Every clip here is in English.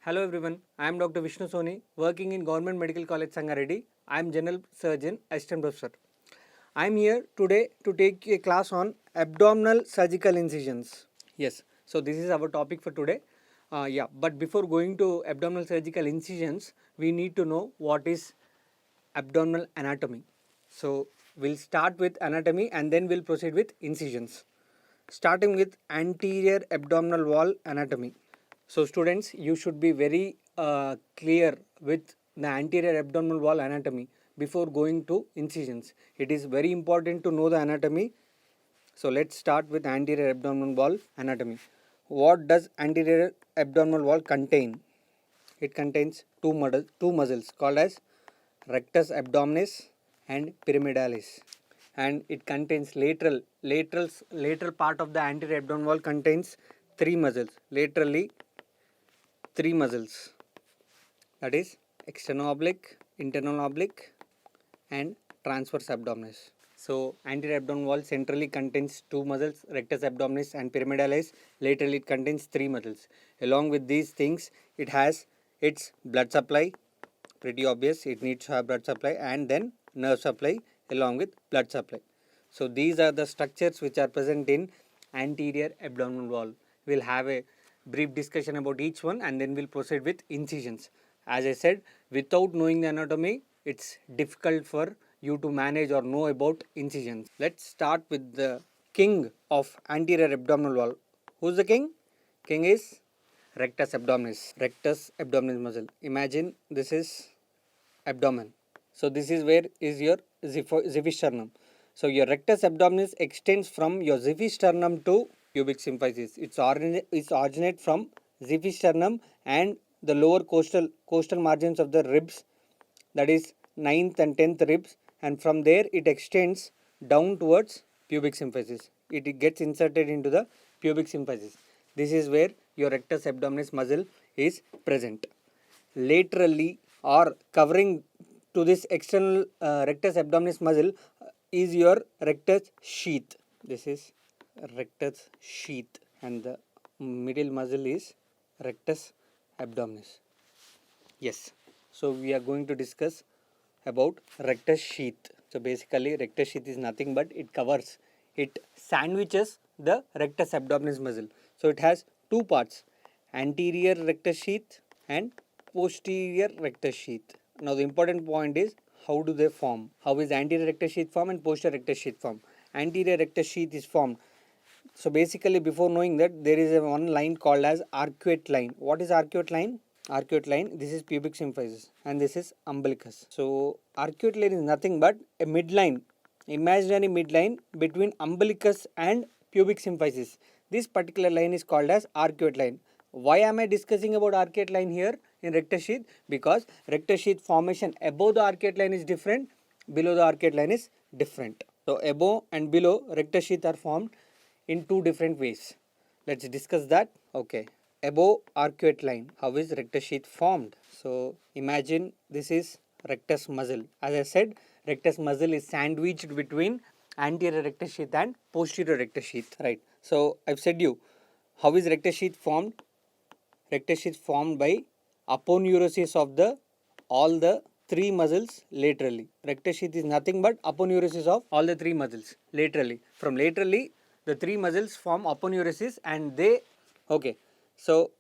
Hello everyone, I am Dr. Vishnu Soni, working in Government Medical College Sangareddy. I am General Surgeon, Assistant Professor. I am here today to take a class on abdominal surgical incisions. Yes, so this is our topic for today. But before going to abdominal surgical incisions, we need to know what is abdominal anatomy. So we'll start with anatomy and then we'll proceed with incisions. Starting with anterior abdominal wall anatomy. So students, you should be very clear with the anterior abdominal wall anatomy before going to incisions. It is very important to know the anatomy. So let's start with anterior abdominal wall anatomy. What does anterior abdominal wall contain? It contains two muscles called as rectus abdominis and pyramidalis, and it contains lateral part of the anterior abdominal wall contains three muscles, laterally three muscles, that is external oblique, internal oblique and transverse abdominis. So anterior abdominal wall centrally contains two muscles, rectus abdominis and pyramidalis. Laterally it contains three muscles. Along with these things, it has its blood supply, pretty obvious, it needs to have blood supply, and then nerve supply along with blood supply. So these are the structures which are present in anterior abdominal wall. We'll have a brief discussion about each one and then we'll proceed with incisions. As I said, without knowing the anatomy, it's difficult for you to manage or know about incisions. Let's start with the king of anterior abdominal wall. Who's the king? King is rectus abdominis. Rectus abdominis muscle. Imagine this is abdomen. So this is where is your xiphisternum. So your rectus abdominis extends from your xiphisternum to pubic symphysis. It's originate from xiphisternum and the lower coastal margins of the ribs, that is 9th and 10th ribs, and from there it extends down towards pubic symphysis. It gets inserted into the pubic symphysis. This is where your rectus abdominis muscle is present. Laterally or covering to this external rectus abdominis muscle is your rectus sheath. This is rectus sheath and the middle muscle is rectus abdominis. Yes, so we are going to discuss about rectus sheath. So basically rectus sheath is nothing but it sandwiches the rectus abdominis muscle. So it has two parts, anterior rectus sheath and posterior rectus sheath. Now the important point is how do they form? How is anterior rectus sheath formed and posterior rectus sheath formed? Anterior rectus sheath is formed. So basically before knowing that, there is one line called as arcuate line. What is arcuate line? Arcuate line, this is pubic symphysis and this is umbilicus. So arcuate line is nothing but a midline, imaginary midline between umbilicus and pubic symphysis. This particular line is called as arcuate line. Why am I discussing about arcuate line here in rectus sheath? Because rectus sheath formation above the arcuate line is different, below the arcuate line is different. So above and below rectus sheath are formed in two different ways. Let's discuss that. Okay. Above arcuate line, how is rectus sheath formed? So imagine this is rectus muscle. As I said, rectus muscle is sandwiched between anterior rectus sheath and posterior rectus sheath, right? So I've said you, how is rectus sheath formed? Rectus sheath formed by aponeurosis of all the three muscles laterally. Rectus sheath is nothing but aponeurosis of all the three muscles laterally. From laterally, the three muscles form aponeurosis and they, okay. So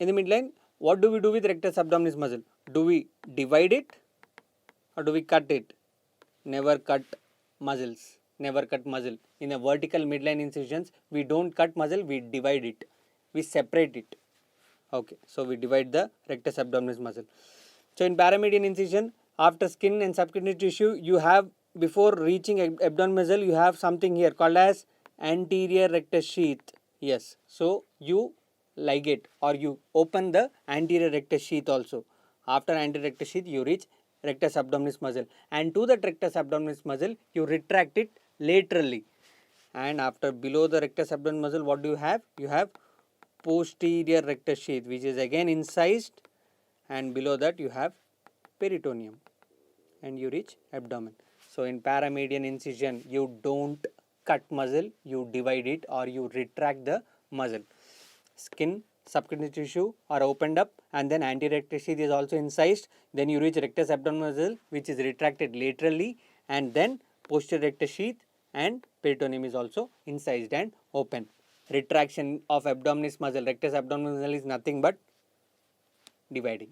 in the midline, what do we do with rectus abdominis muscle? Do we divide it or do we cut it? Never cut muscles. Never cut muscle. In a vertical midline incisions, we don't cut muscle, we divide it. We separate it. Okay, so we divide the rectus abdominis muscle. So in paramedian incision, after skin and subcutaneous tissue, you have, before reaching abdominal muscle, you have something here called as anterior rectus sheath. Yes, so you ligate or you open the anterior rectus sheath also. After anterior rectus sheath, you reach rectus abdominis muscle, and to that rectus abdominis muscle you retract it laterally, and after below the rectus abdominis muscle what do you have? You have posterior rectus sheath which is again incised, and below that you have peritoneum, and you reach abdomen. So in paramedian incision you don't cut muscle, you divide it or you retract the muscle. Skin, subcutaneous tissue are opened up, and then anterior rectus sheath is also incised, then you reach rectus abdominis muscle which is retracted laterally, and then posterior rectus sheath and peritoneum is also incised and open. Retraction of abdominis muscle, rectus abdominis muscle is nothing but dividing.